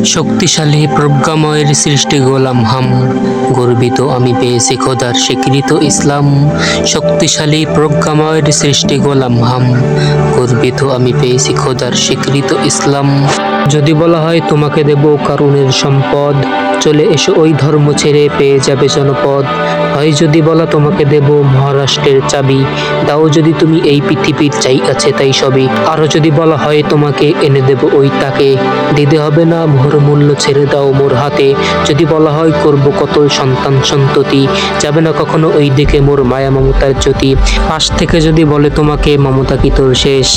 শক্তিশালী প্রজ্ঞাময়ের সৃষ্টি গোলাম হাম, গর্বিত আমি পেয়েছি খোদার স্বীকৃত ইসলাম। শক্তিশালী প্রজ্ঞাময়ের সৃষ্টি গোলাম হাম, গর্বিত আমি পেয়েছি খোদার স্বীকৃত ইসলাম। যদি বলা হয় তোমাকে দেব কারুণের সম্পদ, চলে এসো ওই ধর্ম ছেড়ে পেয়ে যাবে জনপদ। হয় যদি বলা তোমাকে দেব মহারাষ্ট্রের চাবি, দাও যদি তুমি এই পৃথিবীর চাই আছে তাই সবই। আরো যদি বলা হয় তোমাকে এনে দেব ওই তাকে, দিতে হবে না মোহর মূল্য ছেড়ে দাও মোর হাতে। যদি বলা হয় করব কত সন্তান সন্ততি, যাবে না কখনো ওই দিকে মোর মায়া মমতার জ্যোতি। পাশ থেকে যদি বলে তোমাকে মমতা কি তোর শেষ,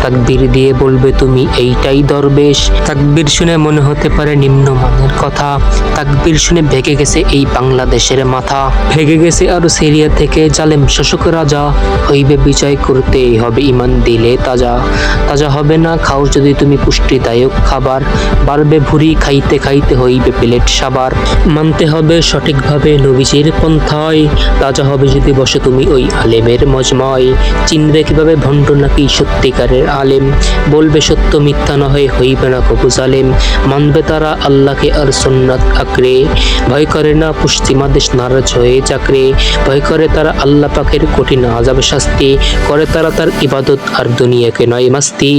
তাকবীর দিয়ে বলবে তুমি এইটাই দরবেশ। তাকবীর শুনে মনে হতে পারে নিম্নমানের কথা, তাকবীর শুনে ভেগে গেছে এই বাংলাদেশের মাথা। ভেগে গেছে আরো সিরিয়া থেকে জালেম শোষক রাজা, হইবে বিজয় করতেই হবে ইমান দিলে তাজা। তাজা হবে না খাও যদি তুমি পুষ্টিদায়ক খাবার, বাড়বে ভুঁড়ি খাইতে খাইতে হইবে প্লেট সাবার। মানতে হবে সঠিকভাবে নবীজির পন্থায়, তাজা হবে যদি বসে তুমি ওই আলেমের মজময়। চিনবে কিভাবে ভণ্ড নাকি সত্যিকারের আলেম, বলবে সত্য মিথ্যা না হয়ে হইবে না কবু জালেম। মানবে তারা আল্লাহকে আর সুন্নাত আঁকড়ে, ভয় করে না পশ্চিমা দেশ নারাজ হয়ে চাকরে। ভয় করে তারা আল্লাহ পাকের কঠিন আযাব শাস্তি, করে তারা তার ইবাদত আর দুনিয়াকে নয় মাস্তি।